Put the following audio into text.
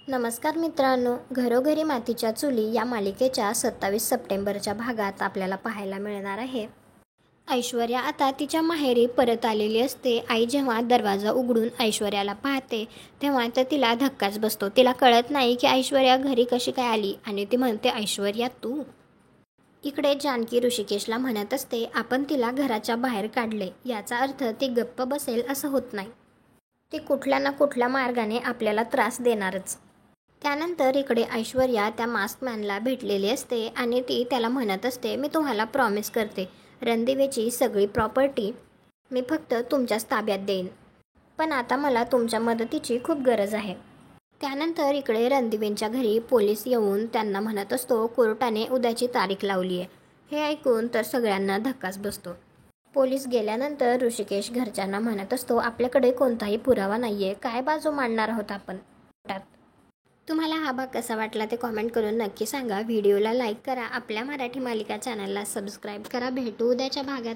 नमस्कार मित्रांनो, घरोघरी मातीच्या चुली या मालिकेच्या 27 सप्टेंबरच्या भागात आपल्याला पाहायला मिळणार आहे. ऐश्वर्या आता तिच्या माहेरी परत आलेली असते. आई जेव्हा दरवाजा उघडून ऐश्वर्याला पाहते तेव्हा तर तिला धक्काच बसतो. तिला कळत नाही की ऐश्वर्या घरी कशी काय आली आणि ती म्हणते, ऐश्वर्या तू? इकडे जानकी ऋषिकेशला म्हणत असते, आपण तिला घराच्या बाहेर काढले, याचा अर्थ ती गप्प बसेल असं होत नाही. ती कुठल्या ना कुठल्या मार्गाने आपल्याला त्रास देणारच. त्यानंतर इकडे ऐश्वर्या त्या मास्कमॅनला भेटलेली असते आणि ती त्याला म्हणत असते, मी तुम्हाला प्रॉमिस करते, रणदिवेची सगळी प्रॉपर्टी मी फक्त तुमच्याच ताब्यात देईन, पण आता मला तुमच्या मदतीची खूप गरज आहे. त्यानंतर इकडे रणदिवेंच्या घरी पोलीस येऊन त्यांना म्हणत असतो, कोर्टाने उद्याची तारीख लावली आहे. हे ऐकून तर सगळ्यांना धक्काच बसतो. पोलीस गेल्यानंतर ऋषिकेश घरच्यांना म्हणत असतो, आपल्याकडे कोणताही पुरावा नाही आहे, काय बाजू मांडणार आहोत आपण. तुम्हाला हा भाग कसा वाटला ते कॉमेंट करून नक्की सांगा. व्हिडिओला लाईक करा, आपल्या मराठी मालिका चॅनलला सबस्क्राईब करा. भेटू उद्याच्या भागात.